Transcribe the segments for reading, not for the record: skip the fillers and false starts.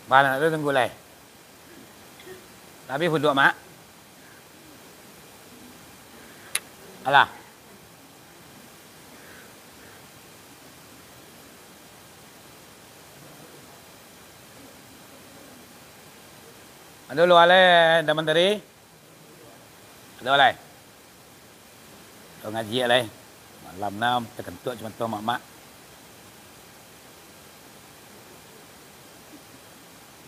Mana tu tunggu lai. Tapi huduk mak. Alah. Ada lu alai dah menteri. Ada alai. Tu ngaji alai. Malam nam terkentut cuma tu mak-mak.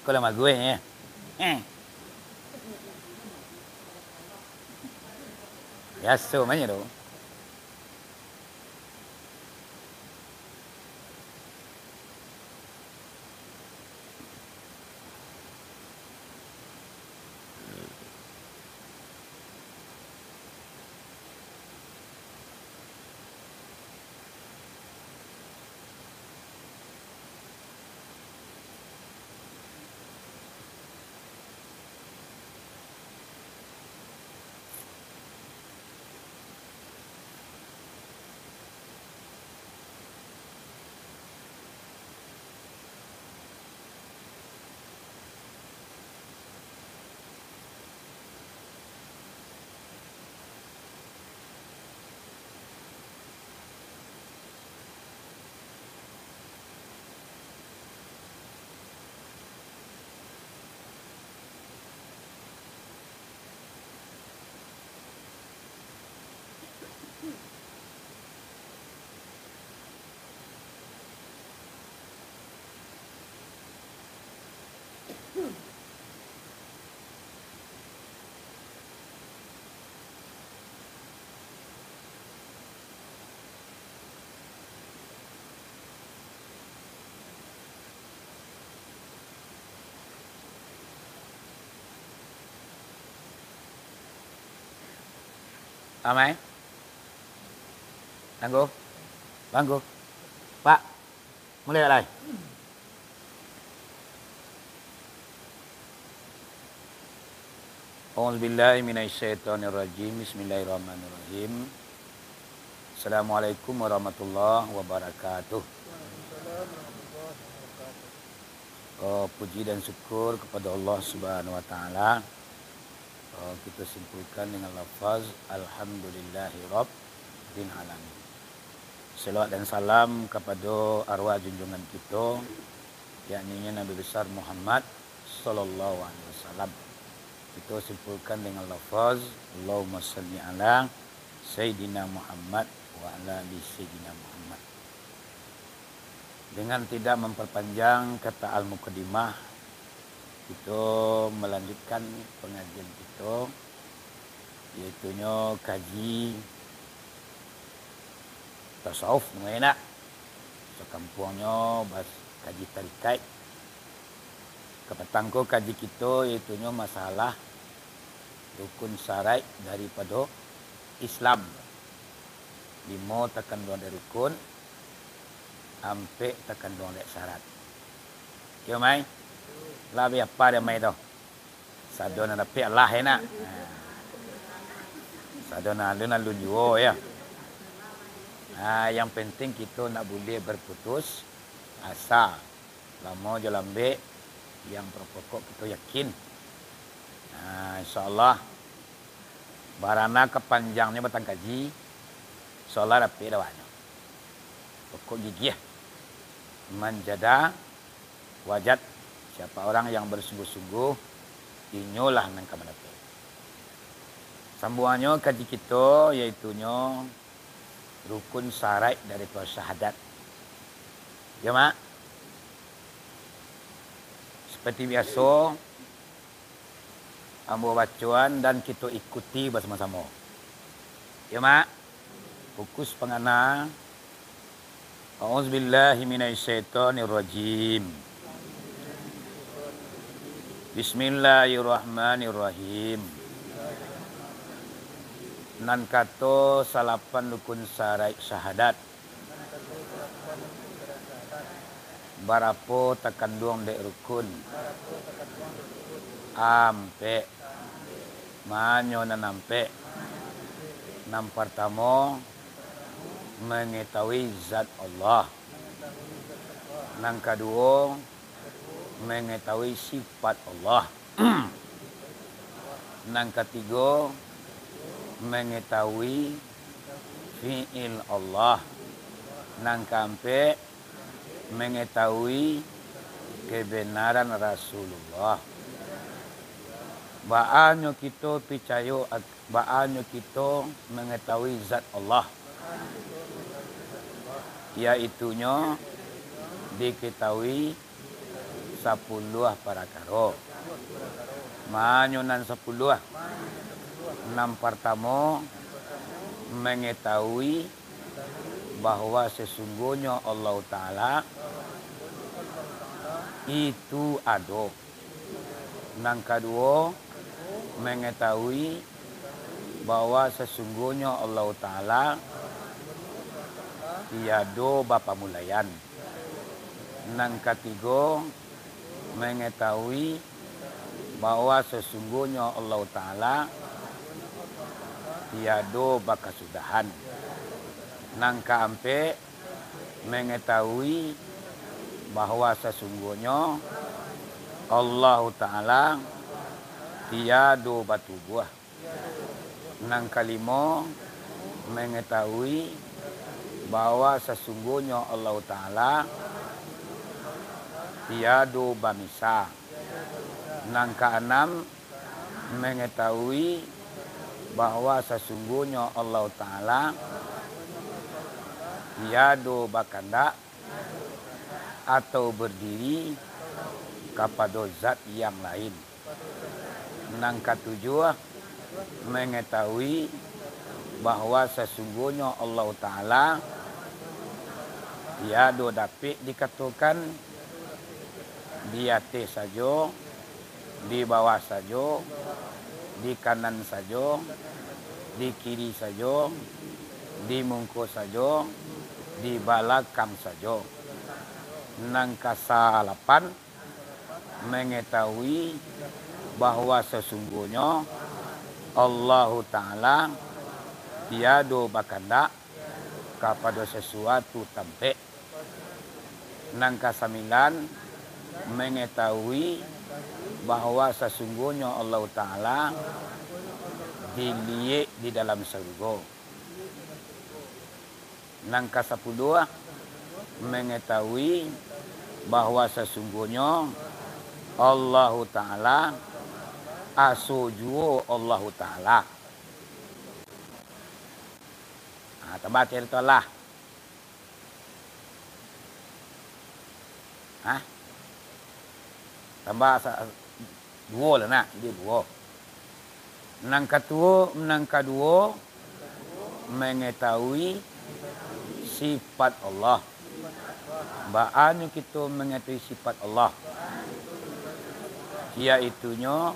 Kau lama gue ya. Biasa macam tu. Amai. Tangguh. Banggu. Pak. Mulai alai. A'udzubillahi minasyaitonirrajim. Bismillahirrahmanirrahim. Assalamualaikum warahmatullahi wabarakatuh. Puji dan syukur kepada Allah Subhanahu wa taala. Kita simpulkan dengan lafaz alhamdulillahirabbil alamin. Selawat dan salam kepada arwah junjungan kita, yakni Nabi besar Muhammad sallallahu alaihi wasallam. Kita simpulkan dengan lafaz Allahumma shalli ala sayyidina Muhammad wa ala ali sayyidina Muhammad. Dengan tidak memperpanjang kata al-muqaddimah, kita melanjutkan pengajian kita, iaitunya kaji tasawuf mengenak sekampungnya bahas kaji tarikat. Kepetangko kaji kita iaitunya masalah rukun syarat daripada Islam. 5 tekan 2 dari rukun, sampai tekan 2 dari syarat. Ya mai? Labi apa dia mai tu? Sadona dapat Allah enak. Sadona luna lunjuo ya. Yang penting kita nak boleh berputus asa. Lama je lambe, yang berpokok kita yakin. InsyaAllah barana kepanjangnya batang kaji, InsyaAllah dapat dawanya. Pokok gigih menjada wajat. Siapa orang yang bersungguh-sungguh, inyolah nangka mendapat. Sambungannya kaji kita, iaitunya rukun syarat daripada syahadat. Ya mak? Seperti biasa, ambo bacaan dan kita ikuti bersama-sama. Ya mak? Fokus pengana. A'udzubillahi minasyaitonirrajim. Bismillahirrahmanirrahim. Nan kato salapan rukun syarat syahadat. Barapo tekandung dek rukun. Ampe. Manyo na nampe. Yang pertama, mengetahui zat Allah. Yang kedua, mengetahui sifat Allah. Yang ketiga, mengetahui fi'il Allah. Yang keempat, mengetahui kebenaran Rasulullah. Baanyo kita percaya, baanyo kita mengetahui zat Allah. Iaitunya diketahui 10 perkara. Manyo nan 10. Yang pertama, mengetahui bahwa sesungguhnya Allah Ta'ala itu ada. Yang kedua, mengetahui bahwa sesungguhnya Allah Ta'ala tiada bapa mulayan. Yang ketiga, mengetahui bahwa sesungguhnya Allah Ta'ala tiada bakasudahan. Yang keempat, mengetahui bahwa sesungguhnya Allah Ta'ala tiada batubuah. Yang kelima, mengetahui bahwa sesungguhnya Allah Ta'ala tiada bamisa. Yang keenam, mengetahui bahwa sesungguhnya Allah Ta'ala tiada bakanda atau berdiri kepada zat yang lain. Yang ketujuh, mengetahui bahwa sesungguhnya Allah Ta'ala tiada dapat dikatakan di atas saja, di bawah saja, di kanan saja, di kiri saja, di muka saja, di belakang saja. Yang ke-8, mengetahui bahwa sesungguhnya Allah Ta'ala tiada berkehendak kepada sesuatu tempat. Yang ke-9, mengetahui bahwa sesungguhnya Allah Ta'ala dilihat di dalam surga. Yang ke-10, mengetahui bahwa sesungguhnya Allah Ta'ala asuju Allah Ta'ala. Tambah cerita lah. Tambah 2 lah nak. Dia 2. Yang kedua, mengetahui sifat Allah. Baannya kita mengetahui sifat Allah. Iaitunya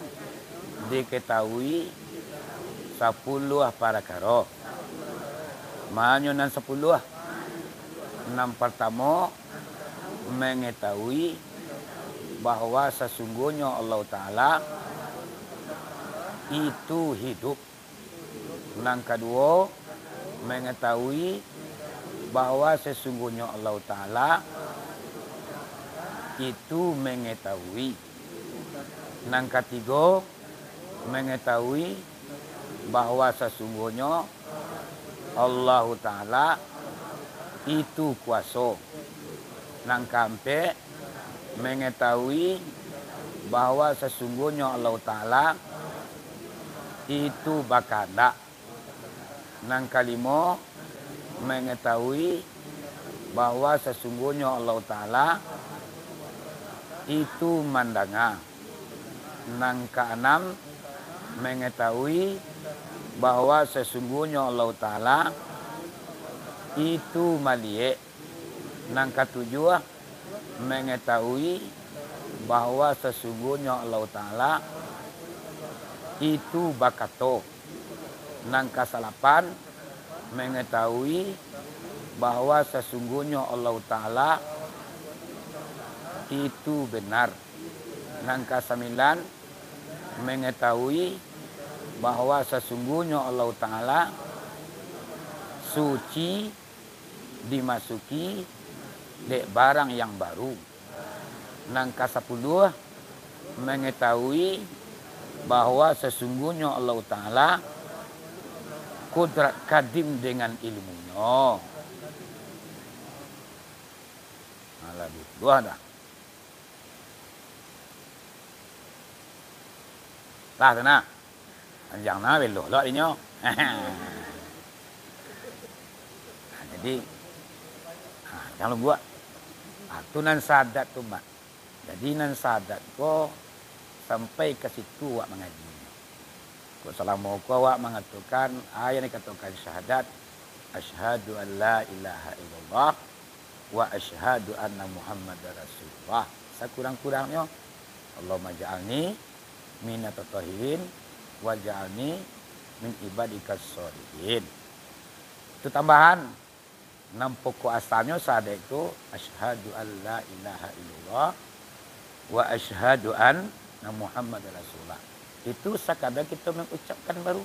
diketahui 10 perkara. Manyo nan 10. Yang pertama, mengetahui bahwa sesungguhnya Allah Ta'ala itu hidup. Yang kedua, mengetahui bahwa sesungguhnya Allah Ta'ala itu mengetahui. Yang ketiga, mengetahui bahwa sesungguhnya Allah Ta'ala itu kuasa. Yang keempat, mengetahui bahwa sesungguhnya Allah Ta'ala itu berkehendak. Yang kelima, mengetahui bahwa sesungguhnya Allah Ta'ala itu mendengar. Yang keenam, mengetahui bahwa sesungguhnya Allah Ta'ala itu melihat. Yang ketujuh, mengetahui bahwa sesungguhnya Allah Ta'ala itu berkata. Yang ke-8, mengetahui bahwa sesungguhnya Allah Ta'ala itu benar. Yang ke-9, mengetahui bahwa sesungguhnya Allah Ta'ala suci dimasuki dek barang yang baru. Nang kasapuluh mengetahui bahwa sesungguhnya Allah Ta'ala kudrat kadim dengan ilmunya. Lebih dua dah. Lah sana. Panjang na beloh lah ini. Jadi jangan buat. Tu nan sadat tu mak. Jadi nan sadat ko sampai ke situ wak mengaji. Ko selama ko wak mengatakan ayat yang katakan syahadat asyhadu an la ilaha illallah wa asyhadu anna Muhammadar Rasulullah. Sekurang-kurangnya Allahumma ja'alni minat tahirin wa ja'alni min ibadikas sholihin. Itu tambahan. 6 pokok asalnya sahadat itu asyhadu an la ilaha illallah wa asyhadu anna Muhammadar Rasulullah. Itu sekadar kita mengucapkan baru.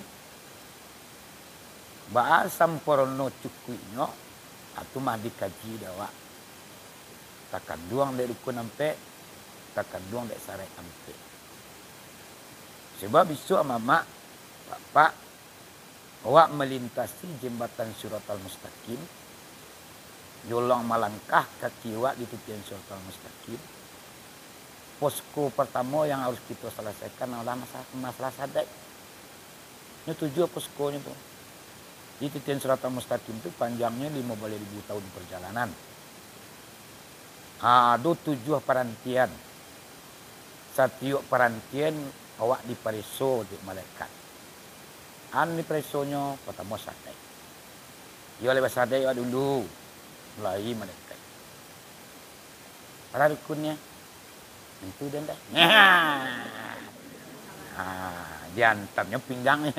Bahasa sampurno cukuinya atau mah dikaji dawa. Takkan duang dari rukun ampe, takkan duang dari sarai ampe. Sebab isu mama bapak awak melintasi jembatan Siratal Mustaqim, jolong melangkah kaki awak di tepian Siratal Mustaqim. Posko pertama yang harus kita selesaikan adalah masalah sadat. Ini tujuh poskonya tu. Di tepian Siratal Mustaqim itu panjangnya 15.000 tahun perjalanan. Ada 7 perantian. Setiap perantian awak dipereso di malaikat. Di peresonya pertama sadai. Ya lewat sadai awak dulu. Mulai malaikat. Para rukunnya. Itu dan dah. Diantarnya pinggang.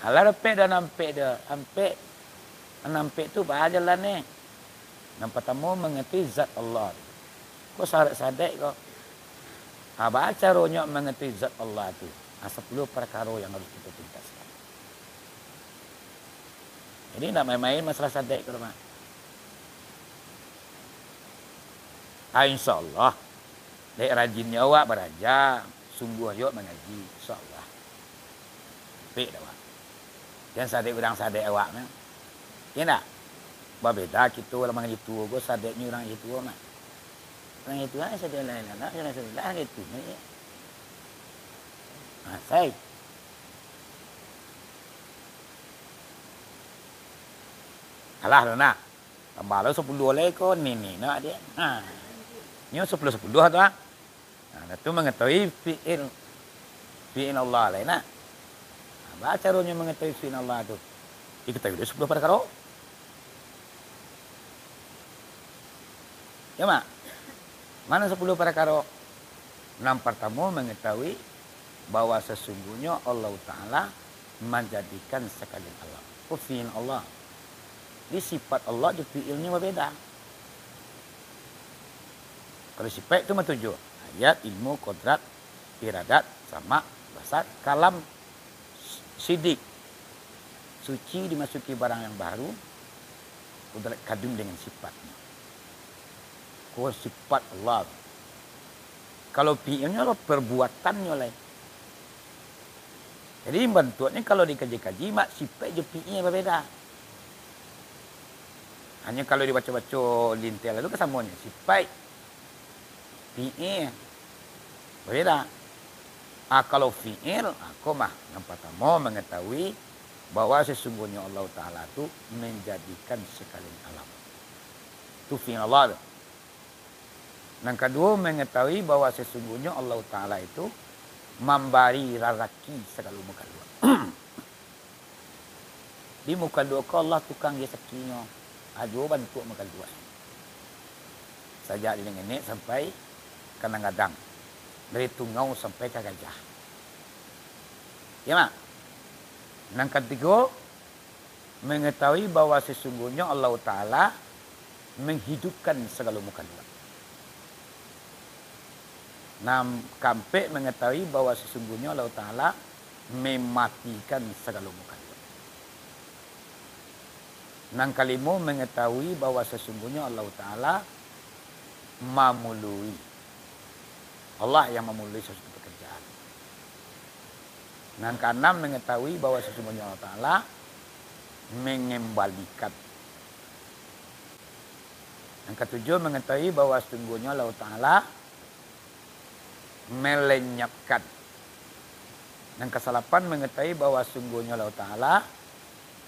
Alah repek dah nampak dah. Nampak tu berjalan ni. Yang pertama mengerti zat Allah. Kau sadek kau. Baca ronya mengerti zat Allah tu. 10 perkara yang harus kita tuntaskan. Jadi nak main-main masalah sadek ke rumah. InsyaAllah. Dek rajinnya awak beraja. Sungguh awak mengaji. InsyaAllah. Baik dah awak. Jangan sadek orang sadek awak. Ya tak? Berbeza kita orang mengaji tua. Gue sadeknya orang itu mak. Orang itu lah sadek lain-lain. Jangan sadek lain itu. Saya. Alah tu nak. Tambah lah 10 lagi kau ni nak dia. Ni 10 tu ah. Tu mengetahui fi'il Allah lain nak. Baca caranya mengetahui fi'il Allah tu. Diketahui 10 perkara. Ya mak. Mana 10 perkara? Yang pertama mengetahui bahwa sesungguhnya Allah Ta'ala menjadikan sekalian alam. Fi'il Allah. Di sifat Allah di fi'ilnya berbeda. Kalau sifat itu tujuh. Ayat, ilmu, kodrat, iradat, sama, basar, kalam, sidik. Suci dimasuki barang yang baru. Kodrat kadum dengan sifatnya. Kau sifat Allah. Kalau fi'ilnya adalah perbuatannya lain. Jadi bentuknya kalau dikaji-kaji, mak sifat je fi'ilnya berbeda. Hanya kalau dibaca-baca lintil lalu kesamanya. Sifat fi'il berbeda. Kalau fi'il, aku mah yang pertama mengetahui bahwa sesungguhnya Allah Ta'ala itu menjadikan sekalian alam. Itu fi'il Allah. Yang kedua mengetahui bahwa sesungguhnya Allah Ta'ala itu memberi rezeki segala muka dua. Di muka dua Allah tukang rezekinya. Aduh bantu muka dua. Sejak dengan ini sampai ke Nangadang. Dari Tungau sampai ke Gajah. Ya mak? Yang ketiga, mengetahui bahwa sesungguhnya Allah Ta'ala menghidupkan segala muka dua. Nam kampek mengetahui bahwa sesungguhnya Allah Ta'ala mematikan segala muka. Nang kalimu mengetahui bahwa sesungguhnya Allah Ta'ala memului. Allah yang memului sesuatu pekerjaan. Nang keenam mengetahui bahwa sesungguhnya Allah Ta'ala mengembalikan. Yang ketujuh mengetahui bahwa sesungguhnya Allah Ta'ala melenyapkan. Yang kesalapan mengetahui bahwa sesungguhnya Allah Ta'ala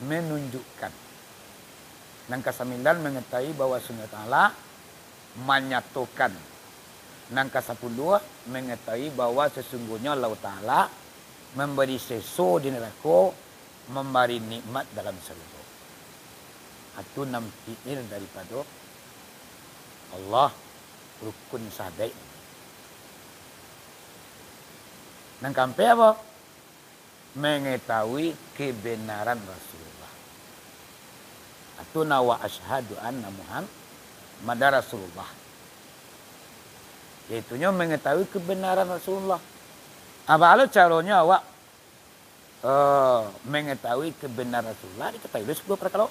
menunjukkan. Yang kesembilan mengetahui bahwa sesungguhnya Allah Ta'ala menyatukan. Yang kesepuluh mengetahui bahwa sesungguhnya Allah Ta'ala memberi seso di neraka, memberi nikmat dalam surga. Itu 6 fi'il daripada Allah rukun sadai. Nang kampe apa? Mengetahui kebenaran Rasulullah. Itu nawa asyhadu anna Muhammad Rasulullah. Yaitunya mengetahui kebenaran Rasulullah. Apa caranya awak mengetahui kebenaran Rasulullah? Diketahui oleh sebuah perkara.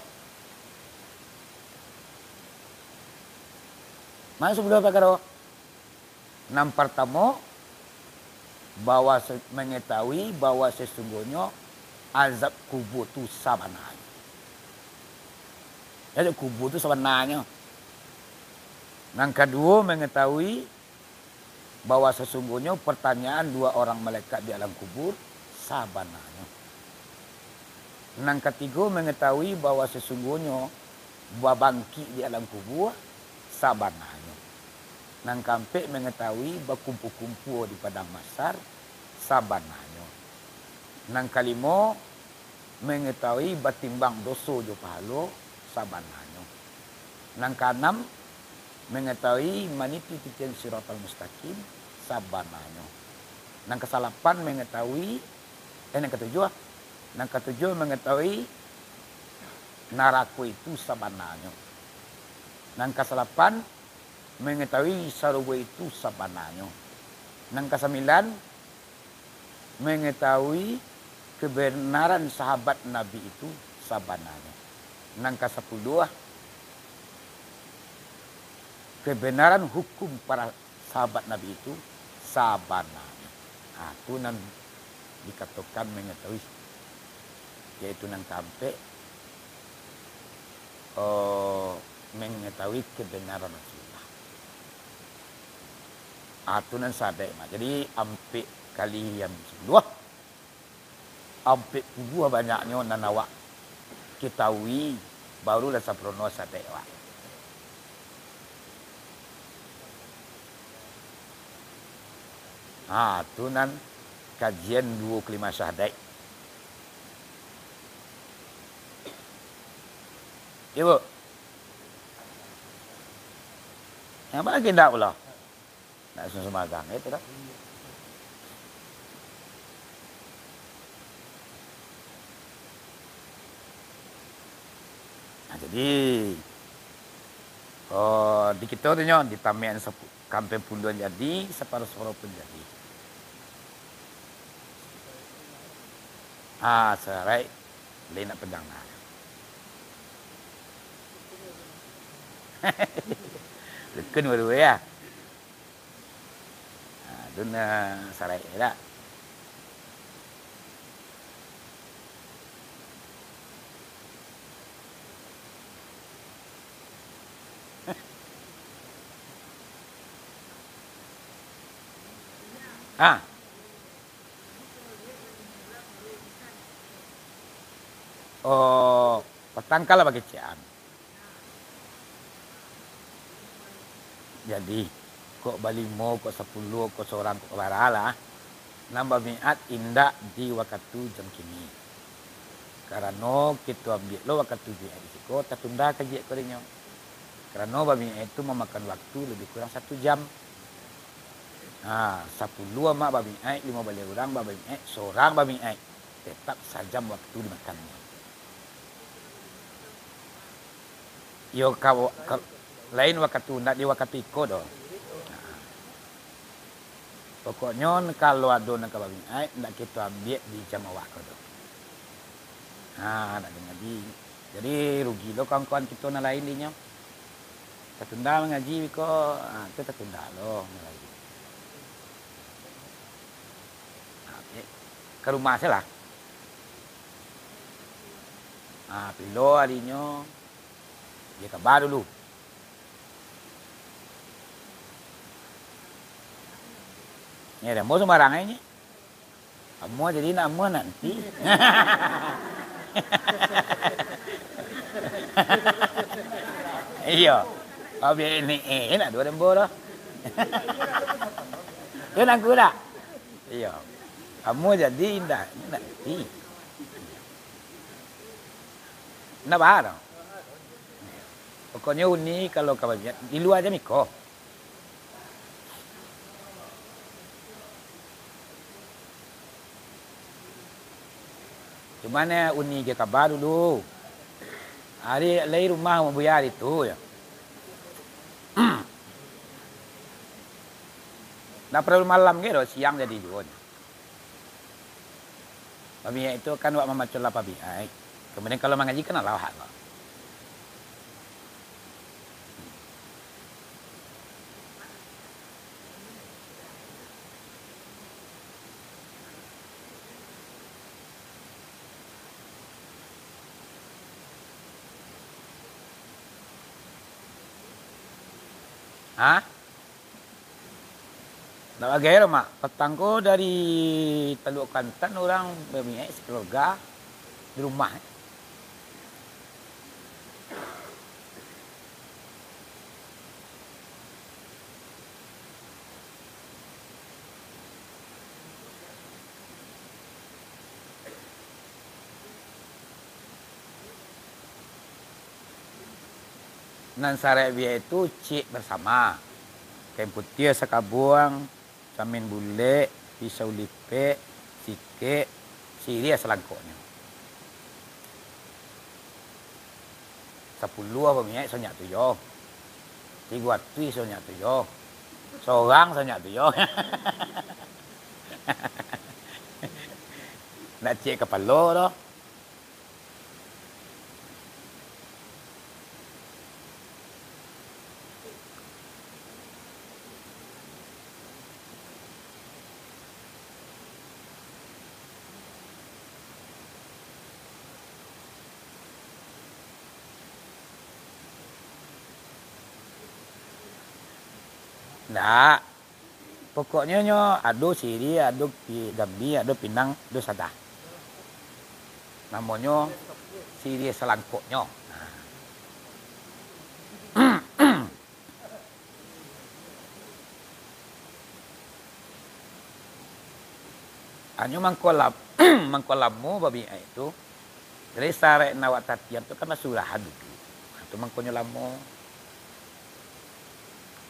Mana sebuah perkara? Yang pertama, bahwa mengetahui bahwa sesungguhnya azab kubur itu sebenarnya. Azab kubur itu sebenarnya. Yang kedua, mengetahui bahwa sesungguhnya pertanyaan 2 orang malaikat di alam kubur sebenarnya. Yang ketiga, mengetahui bahwa sesungguhnya bangkit di alam kubur sebenarnya. Nang kampe mengetahui berkumpul-kumpul di padang mahsyar sabananya. Nang kalimo mengetahui batimbang dosa jo pahala sabananya. Nang kanam mengetahui maniti titian siratal mustaqim sabananya. Nang kesalapan mengetahui nang ketujuh mengetahui neraka itu sabananya. Nang kesalapan mengetahui sarwa itu sebenarnya. Nang kesembilan mengetahui kebenaran sahabat Nabi itu sebenarnya. Nang ke-10 kebenaran hukum para sahabat Nabi itu sebenarnya. Nah, itu nang dikatakan mengetahui, yaitu nang sampai mengetahui kebenaran Rasulullah. Atunan sadai. Jadi ampik kali yang sebuah ampik kubuah banyaknya nanawak ketahui barulah saprono sadai wak. Atunan kajian 25 sadai. Ibu. Yang mana kita pula? Nak semagang itu dah. Nah, jadi di kita tu di tamian kampung punduan jadi separuh suara pun jadi. Serai lain nak pedang. Leken baru ya. Duna sarai dah. Petangkal bagi cian. Jadi kok balimo, kok 10, kok seorang, kok barala, nambah miat indak di waktu jam kini. Karena kita ambil lo waktu dia di siko, tertunda kaji korinyo. Karena babi itu memakan waktu lebih kurang 1 jam. 10 mak babi 5 balik orang babi seorang babi tetap sajam waktu dimakannya. Yo lain waktu ndak di waktu iko doh. Pokoknya kalau ada nak babi ai nak kita ambil di jam awak tu. Nak ngaji. Jadi rugi lo kawan-kawan kita nak lain dinya. Tertunda mengaji ko, tu tertunda lo lagi. Ke rumah saya lah. Pilo harinya dia kabar dulu. Ni ada mau sembarang ini. Kamu jadi nama nanti. Iya. Abi ni nak dua lembu dah. Tu nak aku dah. Iya. Kamu jadi indah nanti. Nak bahar. Pokoknya uni kalau kabarnya di luar aja Miko. Cuman uni ke kabar dulu. Hari lagi rumah mau buyar itu ya. Nak perlu malam gitu, siang jadi juga. Babi itu kan wak memacul apa babi. Kemudian kalau mengaji kan Allah hak. Tak bagai mak. Petangku dari Teluk Kelantan orang berminyak sekeluarga di rumah. Nan sare biaya itu cik bersama. Kain putih sekabuang, samin bule, pisau lipe, sikit, siri selangkoknya. 10 apa minyak sonyak tujuh. 300 sonyak tujuh. Seorang sonyak tujuh. Nak cik kepala dah. Ndak. Pokoknya ada siri, ada gambi, ada pinang, ada sadah. Namanya siri selangkoknya. Hanya mangkolamu babi itu. Jadi sare nawat tatian itu kan surah dulu. Itu mangkonya lamo.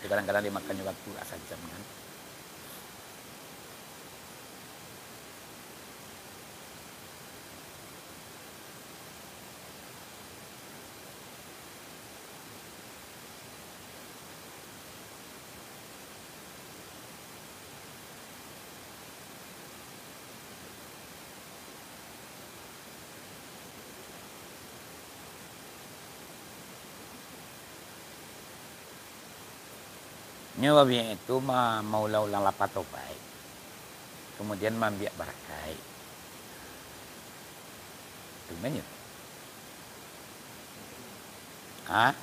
Kadang-kadang dimakannya waktu rasa jam kan. Nyawa biang itu mau ulang lapat topai. Kemudian mambiak barakai. Itu menyut. Nah,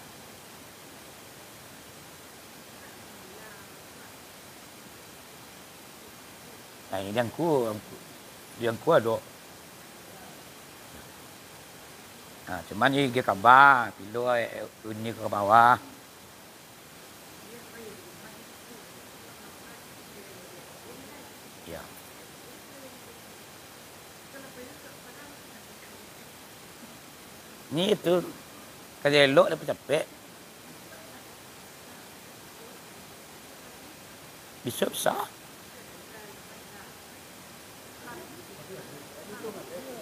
ini yang ku ada. Nah, cuman ini dia kabar, pilu ini ke bawah. Ya. Ni itu kerja elok dapat capek. Bisa.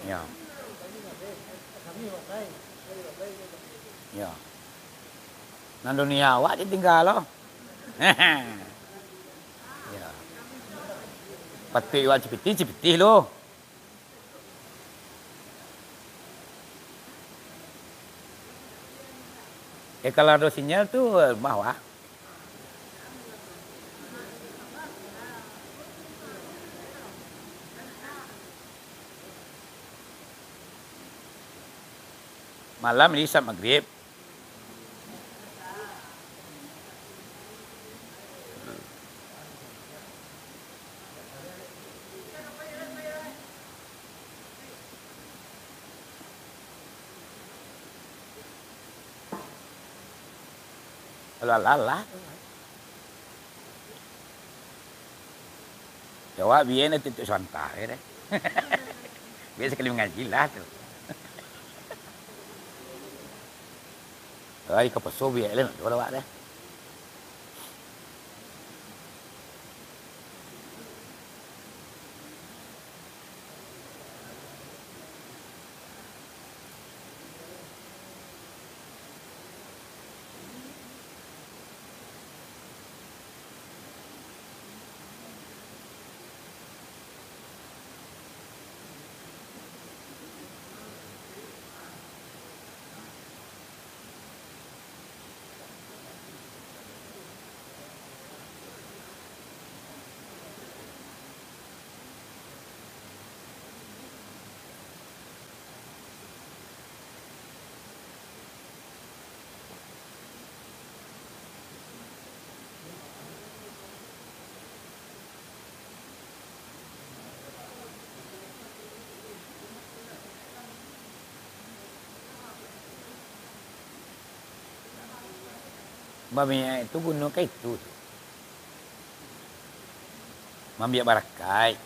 Ya. Ya. Nan dunia awak ditinggal loh. Ya. Pati iwan cipiti lo. Kalau ada sinyal tuh bawah. Malam ini saat maghrib. Lah. Jawab bien itu santai deh. Biasa kali ngaji lah tuh. Ay, kapasok biya lang. Wala deh. Mamiya itu gunung kayak itu. Mamiya barakai.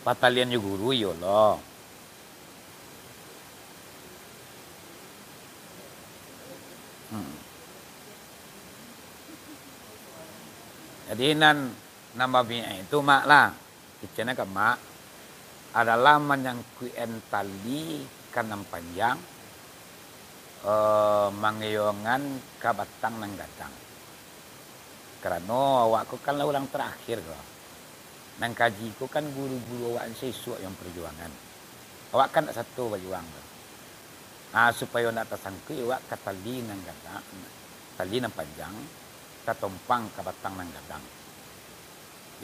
Patalian yung guru yolo. Jadi mamiya itu mak lah. Kicana ke mak adalah yang kuen tali kanang panjang. Mangiyongan kabatang ng gatang. Karena awakku kan ulang terakhir kok. Nang kaji ko kan guru-guru awak siswa yang perjuangan. Awak kan satu berjuang. Supaya nak tersangkui awak katali ng gatang, tali ng panjang, katompang kabatang ng gatang.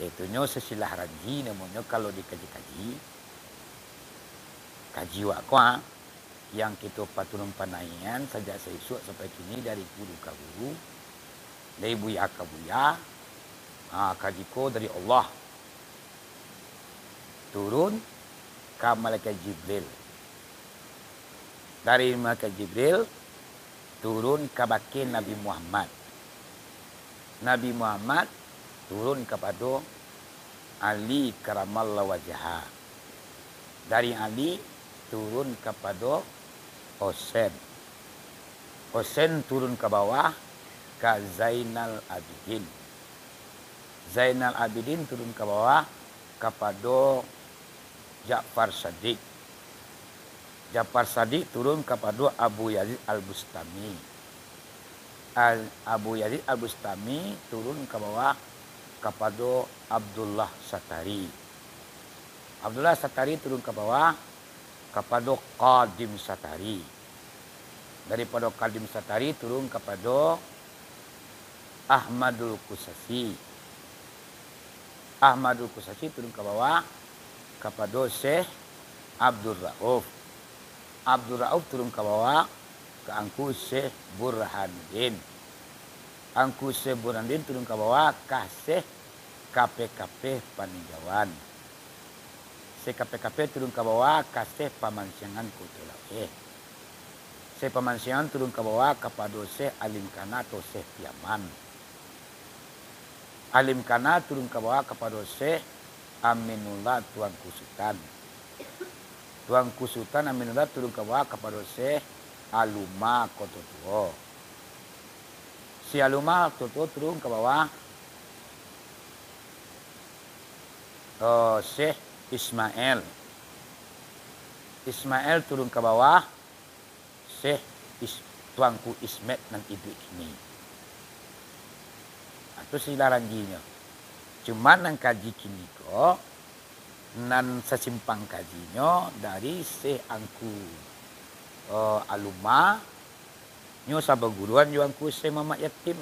Yaitu nyo sesilah raji namanya kalau dikaji-kaji. Kaji awak yang kita patulung panaian sejak seisuk sampai kini dari guru ke guru, dari buya ke buya, kajiko dari Allah turun ke malaikat Jibril, dari malaikat Jibril turun ke bakin Nabi Muhammad, Nabi Muhammad turun kepada Ali karamallahu wajhah, dari Ali turun kepada Husain turun ke bawah ke Zainal Abidin. Zainal Abidin turun ke bawah kepada Ja'far Shadiq. Ja'far Shadiq turun kepada Abu Yazid Al-Bustami. Abu Yazid Al-Bustami turun ke bawah kepada Abdullah Satari. Abdullah Satari turun ke bawah kepada Qadim Satari. Daripada Qadim Satari turun kepada Ahmadul Kusasi. Ahmadul Kusasi turun ke bawah kepada Syekh Abdul Rauf. Abdul Rauf turun ke bawah ke angku Syekh Burhanuddin. Angku Syekh Burhanuddin turun ke bawah ke Syekh KPKP Paninjauan. KPKP turun ke bawah kasih pamansiangan Kutulawe. Pamansiangan turun ke bawah kepada Syekh Alim Kana atau Syekh Yaman. Alim Kana turun ke bawah kepada Syekh Aminullah Tuanku Sultan. Tuanku Sultan Aminullah turun ke bawah kepada Syekh Aluma Kototuo. Si Aluma Kototuo turun ke bawah Syekh Ismail turun ke bawah Syekh Tuanku Ismet dan Idris ini. Itu silaranjinya. Cuman nang kaji kini ko nan sesimpang kajinya dari angku aluma nyo sabaguruan yo angku mamak yatim.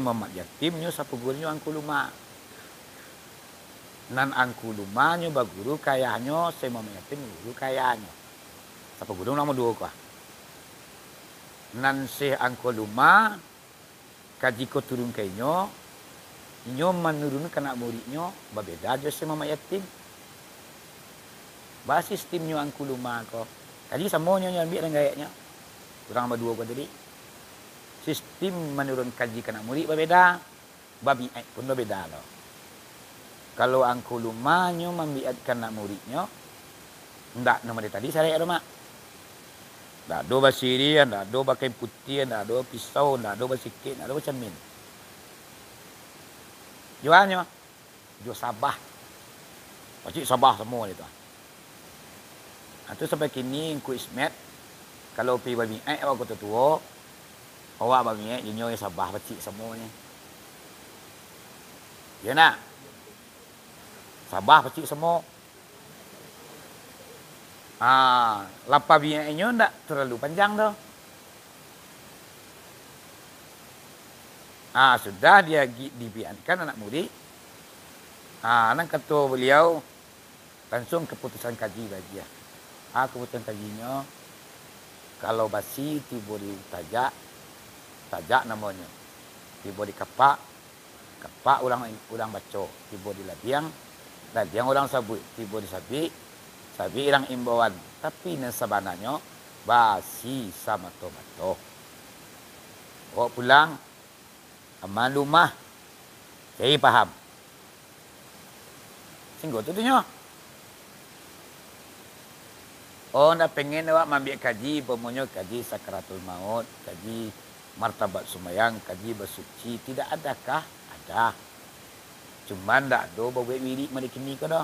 Mamak yatim nyo sapaguruan angku luma. Nan angku luma nyo baguru kayanyo mamak yatim guru kayanyo. Sapaguru nama dua ko. Nan angku luma kaji ko turun kainyo inyo menurun kena muridnya berbeda aja sama mamak yatim. Bah sistemnya angku luma ko. Kaji semuanya yang ambil dan gayanya. Kurang berdua ko tadi. Sistem menurun kaji kena murid berbeda. Babi pun berbeda loh. Kalau angku luma nyo membiat kena muridnya ndak nama dia tadi saya ada mak. Ndak do basiri, ndak do pakai putih, ndak do pisau, ndak do basikit, ndak do cermin. Jualnya, jual sabah. Pasti sabah semua itu. Itu sampai kini ku ismet. Kalau pi babi awak kota tua, awak babi nyoy sabah pasti semuanya. Ya nak. Sabah pasti semua. Lapa biayanya ndak terlalu panjang dah. Sudah dia dibiarkan anak murid. Anak ketua beliau langsung keputusan kaji bagi dia. Keputusan kajinya kalau basi tiba di tajak namanya. Tiba di kapak ulang baca. Tiba di ladiang ulang sabut. Tiba di sabi ilang imbauan. Tapi nasabananya basi sama tomato. Pulang aman rumah. Saya paham. Singgo tu nyo. Nak pengen awak ambil kaji, pemunyo kaji sakaratul maut, kaji martabat sumayang, kaji bersuci, tidak adakah? Ada. Cuman tak ada bawa wirid mari kini ko dah.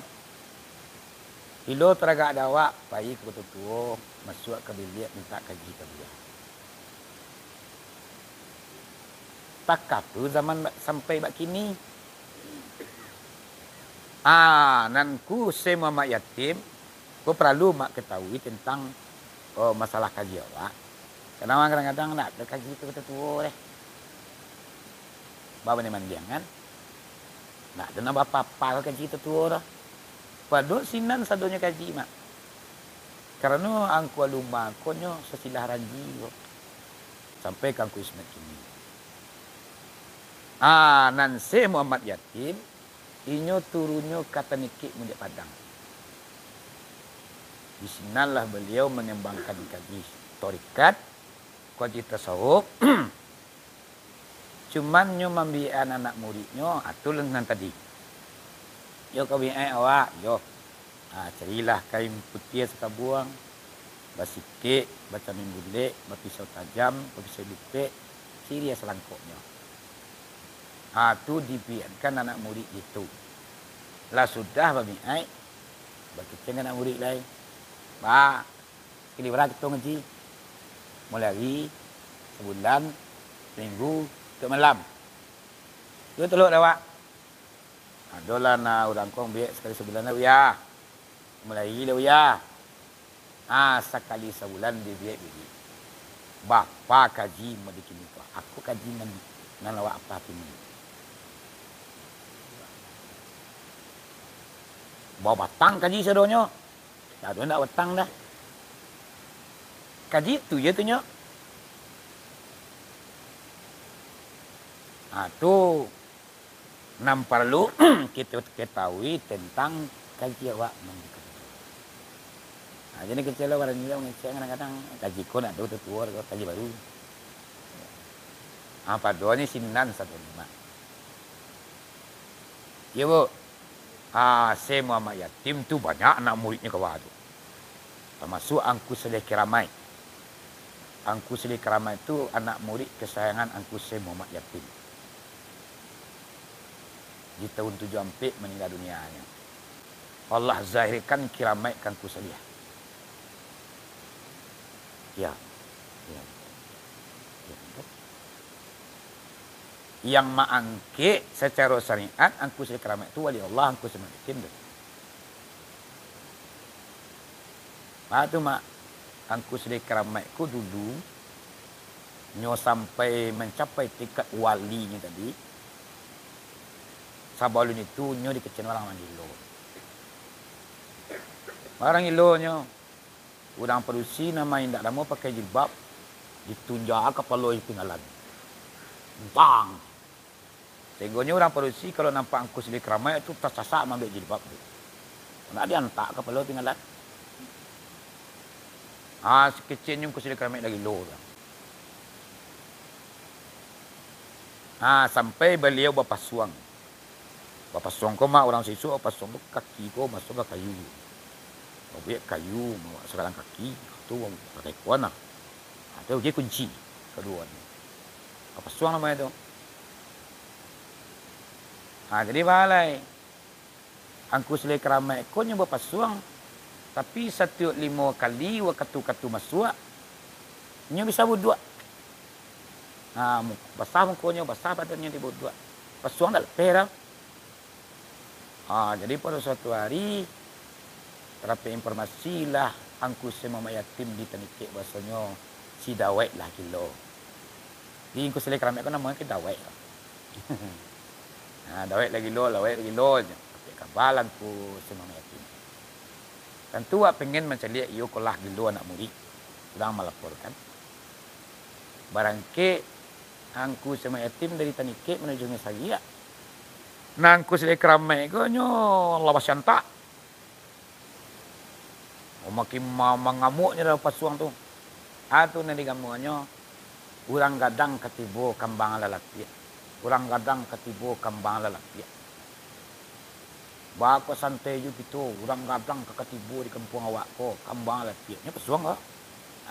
Hilo teraga ada awak, pai ke tua masuk ke bilik minta kaji ke dia. Tak tu zaman sampai bak kini. Nanku saya mamak yatim, ku perlu mak ketahui tentang masalah kaji awak. Karena kadang-kadang nak ada kaji ke tua deh. Bawa ni mandiangan. Nak ada nak apa kaji ke tua dah. Padahal sinan sadonya kaji mak. Karena angku alumma konyo sesilah ranji. Sampai kangku ismet kini. Nan se Muhammad yatim inyo turunyo kata nikik munjak padang. Di sinalah beliau mengembangkan kaji torikat, kaji tasawuf. Cuman nyo membian anak muridnyo atul nan tadi. Yo kau awak, yo. Carilah kain putih sekabuang, basikik, baca mimbulek, bapisau tajam, bapisau lupek, siria selangkoknya. Tu dibiarkan anak murid itu. Lah sudah babi ai. Bagi anak murid lain. Kali berat kita ngaji. Mulai hari, sebulan, minggu, ke malam. Dua telur dah wak. Adolah na orang kong biak sekali sebulan dah ya. Mulai hari dah ya. Sekali sebulan dia biak biak. Bapa kaji mau dikini ko. Aku kaji nan lawak apa ini. Bawa batang kaji sedonyo. Tak ada nak batang dah. Kaji tu je tu nyo. Tu nam perlu kita ketahui tentang kaji awak mandi. Jadi kecil orang ni ngecek kadang-kadang kaji ko nak tu tua kaji baru. Apa doa ni sinan 15. Ya bu. Saya Muhammad yatim tu banyak anak muridnya kawan tu. Termasuk Angku Saleh Kiramai. Angku Saleh Kiramai tu anak murid kesayangan Angku Saleh Muhammad yatim. Di tahun 74 meninggal dunianya. Allah zahirkan Kiramai Angku Saleh. yang ma'angke secara syariat angku sila keramat itu wali Allah angku semakin tu. Itu mak angku sila keramat ku dulu nyo sampai mencapai tingkat walinya tadi. Sabalun itu nyo dikecil orang Mandilo. Orang ilonyo udang perusi nama indak lama pakai jilbab ditunjuk kepala tinggalan. Bang. Sehingga orang perusi kalau nampak angkus di keramai itu tersasak ambil jilbab tu. Nak diantak kepala tinggalan. Sekecilnya angkus di keramai lagi low lah. Sampai beliau berpasuang. Berpasuang kau mak orang sisu berpasuang kaki kau masuk ke kayu. Bawa kayu, bawa sekarang kaki, tu pakai kuana. Itu dia kunci kedua ni. Apa suang namanya tu? Jadi balai. Angkus le keramai ko nyo berpasuang. Tapi setiap 5 kali waktu masuk nyo bisa berdua. Basah muka nyo, basah badannya di berdua. Pasuang dah lepas dah. Jadi pada suatu hari terapi informasi lah angkus semua yatim di Tanikek bahasanya si dawek lah kilo. Di angkus selek ramai kan namanya ke dawek lah. Dawek lagi lo, dawek lagi lo. Tapi kabal angkus semua yatim. Tentu pengen mencari iyo kolah gilo anak murid. Sedang melaporkan. Barangke angkus semua yatim dari Tanikek menuju Ngesagia. Angkus selek ramai kan nyo lawas yantak. Makin mengamuknya dalam pasuang tu. Itu nanti gamuannya. Urang gadang ketibo kambang lalapia. Urang gadang ketibo kambang lalapia. Bako santai juga gitu. Urang gadang ke ketibo di kampung awak ko kambang lalapia. Ini pasuang kok.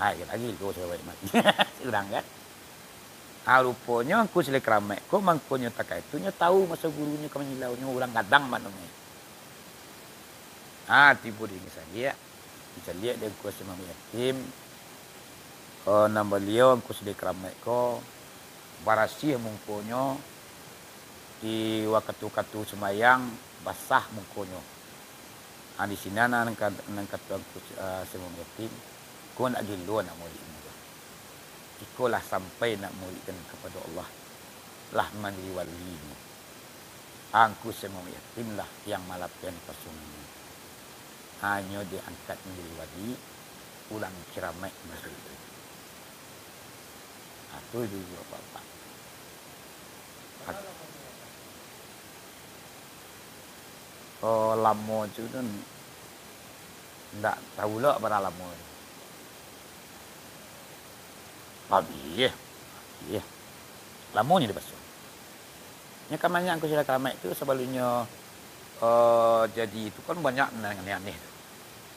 Lagi itu saya baik mati. Urang kan. Rupanya aku selek ramai ko mangkonya tak itu nya tahu masa gurunya kemanyilaunya urang gadang manungnya. Tibo di saja. Bisa lihat dia kuasa mami yatim. Nama beliau kuasa di keramai ko. Barasi mungkonyo. Di waktu semayang basah mungkonyo. Di sini nangkat kuasa mami yatim. Ko nak gilu nak murid muda. Ikolah sampai nak muridkan kepada Allah. Lah mandiri wali. Angku semua yatim lah yang malapian pasungan. Hanya diangkat menjadi wali, ulang keramat masa itu. Itu dulu apa-apa. Lama itu kan, tak tahu lah berapa lama. Iya. Lamanya dia basuh. Ini kamarnya aku sudah keramat itu sebelumnya jadi itu kan banyak aneh-aneh.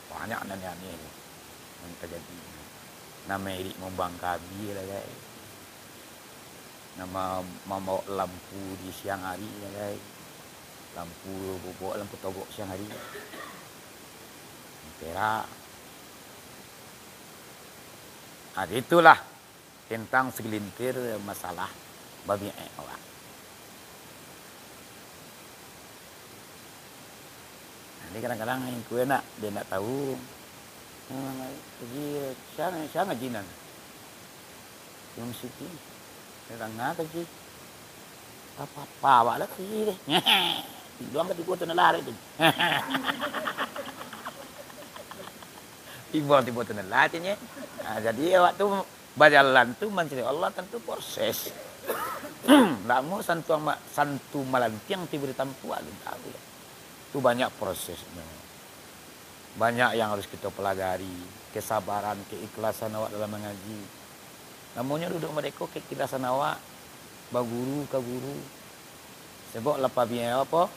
Banyak aneh-aneh yang terjadi. Nama Erik membang kabi lah guys. Nama membawa lampu di siang hari lah guys. Bawa lampu togok siang hari. Perak. Itulah tentang segelintir masalah babi orang. Jadi kadang-kadang yang kue nak dia nak tahu. Jadi saya ngajinan. Belum siti. Kadang nak kaji. Apa-apa awak lah kaji deh. Doang ketipu tu nak lari tu. Tiba-tiba tu nak lari nya. Jadi waktu berjalan tu mencari Allah tentu proses. Tak mau santu malantiang tiba di tampu alim tahu. Itu banyak prosesnya. Banyak yang harus kita pelajari. Kesabaran, keikhlasan awak dalam mengaji. Namanya duduk mereka keikhlasan awak. Baguru ke guru. Sebab lepas biaya apa?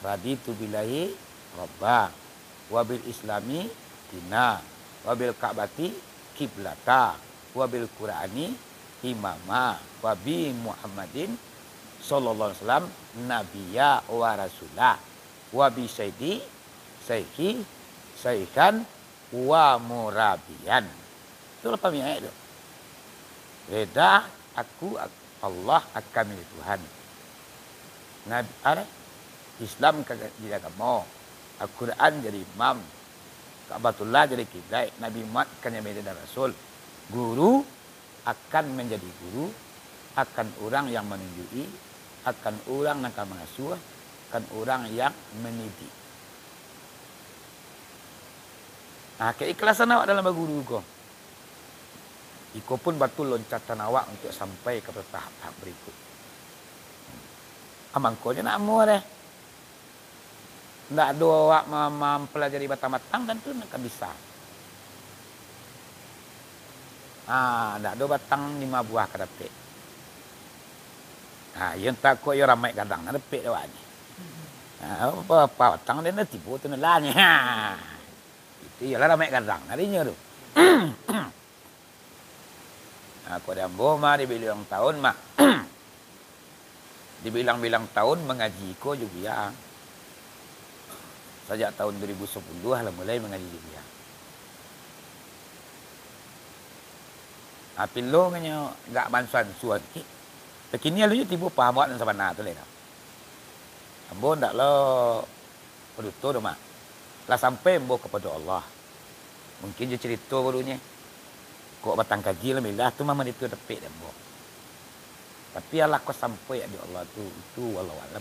Raditu billahi rabba. Wabil islami dina. Wabil ka'bati kiblata. Wabil qur'ani imama. Wabi Muhammadin sallallahu alaihi wasallam nabiyya wa rasulah wa bi sayyidi sayyidi sayyikan wa murabiyan. Itu apa ayat itu? Reda aku Allah akan menjadi Tuhan. Nabi ada Islam jadi agama, Al-Quran jadi imam, Ka'batullah jadi kiblat, Nabi Muhammad akan menjadi rasul. Guru akan menjadi guru, akan orang yang menunjui, akan orang yang akan mengasuh, akan orang yang mendidik. Nah, keikhlasan awak dalam berguru kau. Iko pun betul loncatan awak untuk sampai ke tahap-tahap berikut. Amangkonya nak mau deh. Ndak ada awak mempelajari batang-batang dan tu nak bisa. Ndak ada batang 5 buah kadapek. Yang takut yang ramai kadang nak dapek awak ni. Apa batang dia nak tipu tu nak lani. Itu ialah ramai kadang harinya tu. Aku ada boma dibilang tahun mak. Dibilang-bilang tahun mengaji ko juga ya. Sejak tahun 2010 lah mulai mengaji juga ya. Tapi lo kanya gak bansuan suat ki. Begini lu tiba paham buat dan sabana tu leh. Ambo ndak lo pedutur mak. Lah sampai ambo kepada Allah. Mungkin je cerita barunya. Kok batang kaji lah milah tu mama itu tepik dan ambo. Tapi Allah kau sampai di Allah tu itu walau alam.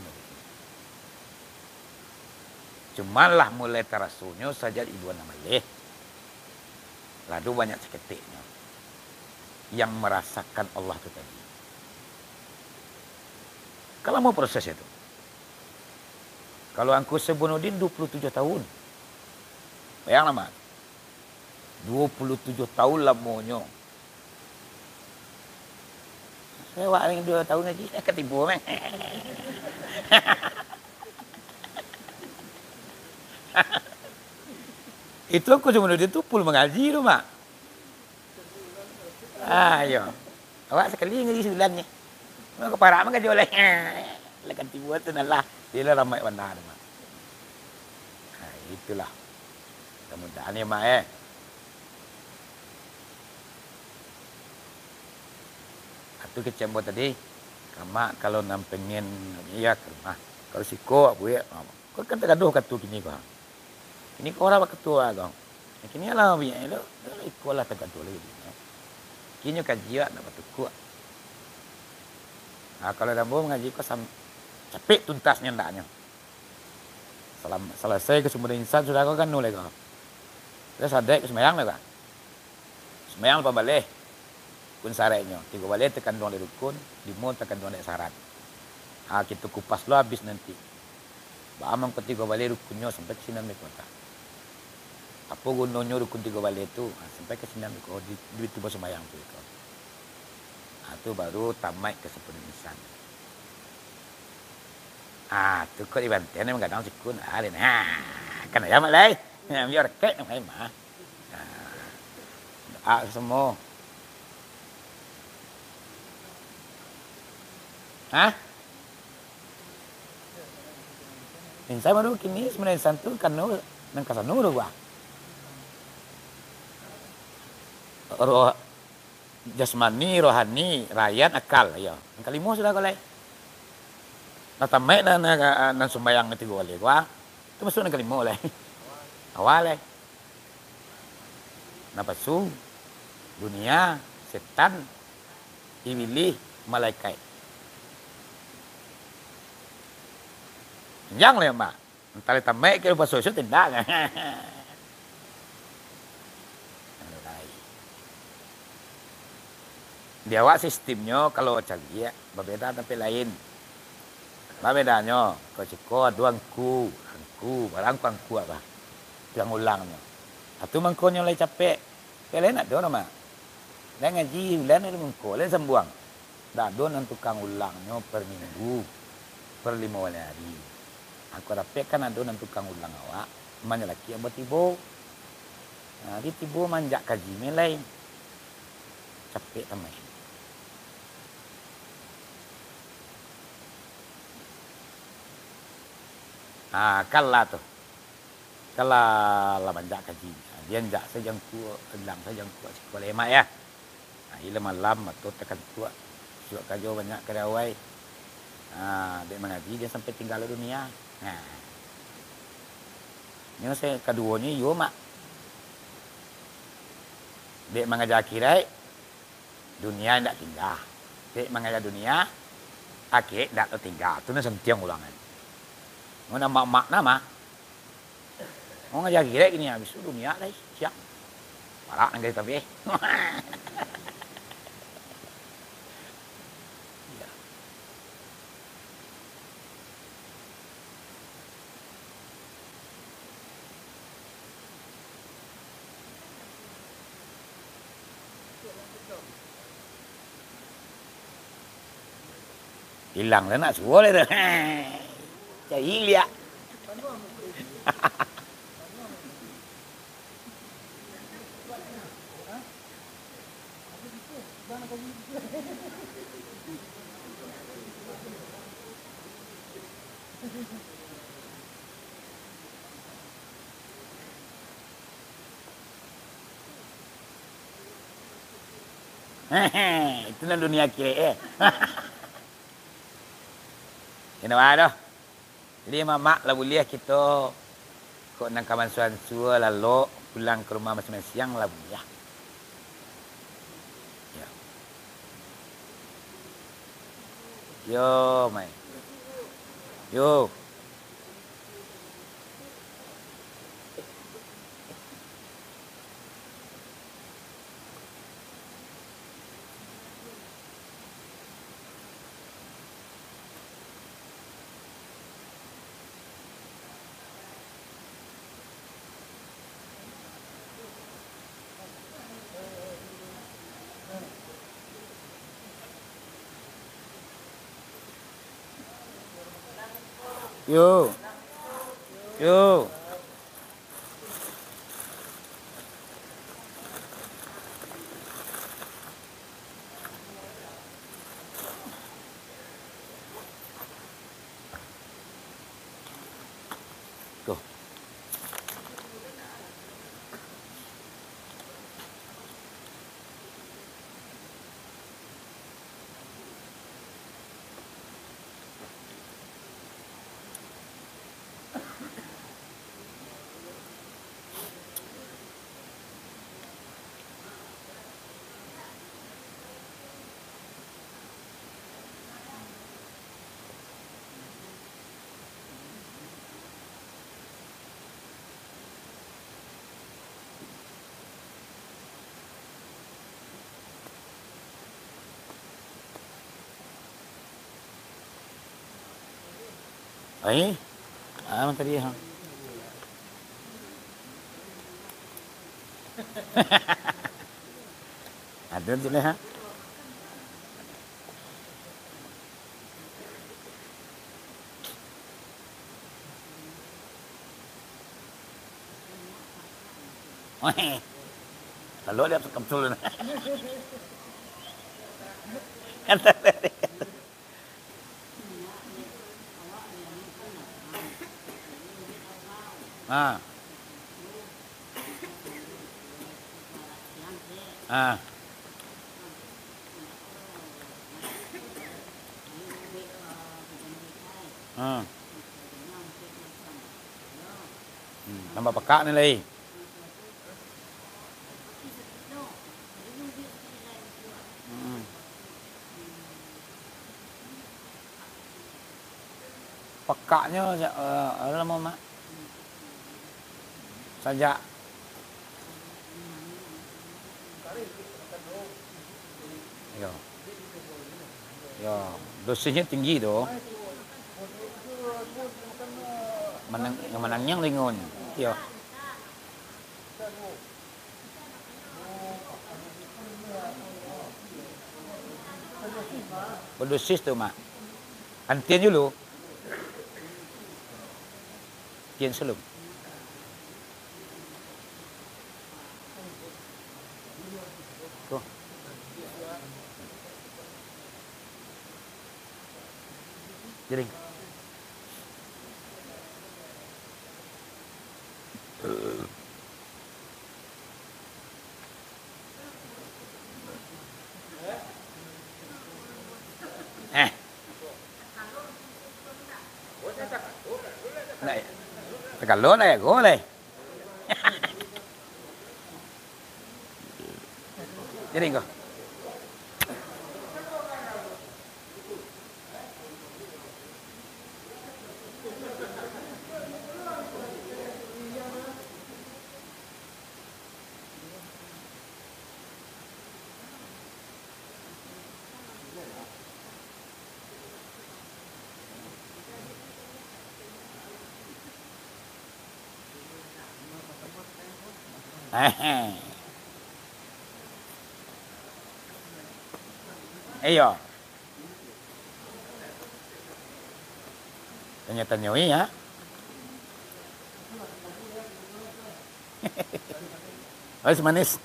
Cumalah mulai terasunya saja ibu nama leh. Lalu banyak seketiknya yang merasakan Allah itu tadi. Kalau mau proses itu. Kalau angku Sebunuddin 27 tahun. Bayang lama. 27 tahun lamanya. Saya wak yang 2 tahun lagi ketipu meh. Itu aku Sebunuddin tu full mengaji tu mak. Ayo. Awak sekali ngaji sebulan ni. Mau ke parak mengaji oleh. Lekan tibu tu nalah. Dia ramai warna tu mak. Itulah. Kemudahan ni mak Itu kecembur tadi. Mak kalau nam pengen ya ke rumah. Kalau siko abu ya. Kau kan tergaduh katu kini kau. Ini kau orang ketua kau. Kini lah biar lo. Ikut lah tergaduh lagi. Kini kajian dapat kuat. Kalau dah mau mengaji kau capek tuntasnya ndaknya. Selesai ke sumber insan sudah kau kan nolak kau. Terus ada ke semayang lah kau. Semayang apa balik? Kun saratnya. 3 balik tekan 2 rukun, 5 tekan 2 syarat. Kita kupas lo habis nanti. Bamang ke 3 balik rukunnya sampai ke sini kota. Apa gunanya rukun 3 balik itu? Sampai ke sini kota di tiba semayang tu. Itu baru tamat ke 10 insan. Tu kau dibantai ni kadang sikun ada ni. Kan ayam malai. Biar kek nak mah. Semua. Insan baru kini sebenarnya insan tu kan nang kasanu gua. Roh jasmani, rohani, rakyat, akal ya. Yang kelima sudah kau lai. Natamai na sembayang itu gua lai gua. Itu masuk yang kelima lai. Awal lai. Napasu, dunia, setan, iblis, malaikat. Yang lah mak. Entah tamai ke lupa sosial tindak. Dia awak sistemnya kalau canggih berbeda tapi lain. Apa bedanya? Kau ciko duangku, barangku angku apa? Yang ulangnya. Atau mangkonya lagi capek. Kalian ada nama. Dan ngaji bulan itu mangko, lain sembuang. Dah don tukang ulangnya per minggu, per 5 hari. Aku rapek kan ada tukang ulang awak. Mana laki yang bertibo. Dia tibo manjak kaji melai. Capek tamai. Kalah tu. Kalah lah banyak kaji. Dia njak sejang kuat, hilang sejang kuat. Boleh emak ya. Ila malam atau tekan kuat. Suka kajo banyak kedawai. Dek mengaji dia sampai tinggal dunia. Nah, ini saya keduanya yo mak. Dek mengajar akhirat, dunia tidak tinggal. Dek mengajar dunia, akhirat tidak tertinggal. Itu nasi tiang ulangan. Mana mak nama? Mau ngajar akhirat gini habis itu dunia lah siap. Parah nanti tapi. Hilang lah nak suruh dia tu. Cari lihat. Itulah dunia kira. Kenapa dah? Jadi mamak lah boleh kita kok nang kawan suan lalu pulang ke rumah masing-masing lah boleh. Ya. Yo, mai. Yo. Yo. Yo. Tuh. Mana tadi ha? Ada tu lah ha. Kalau dia kapsul na. Ah. Ah. Ah. Tambah pekak ni lagi. Pekaknya lama mak. Saja. Yo. Yo, dosisnya tinggi tu. Menangnya lingon. Yo. Berdosis tu mak. Antian dulu. Antian selum. Tuh. Jering. Kalau na gole. Jadi ko. Iyo. Tanya-tanyoi ya. Alis manis.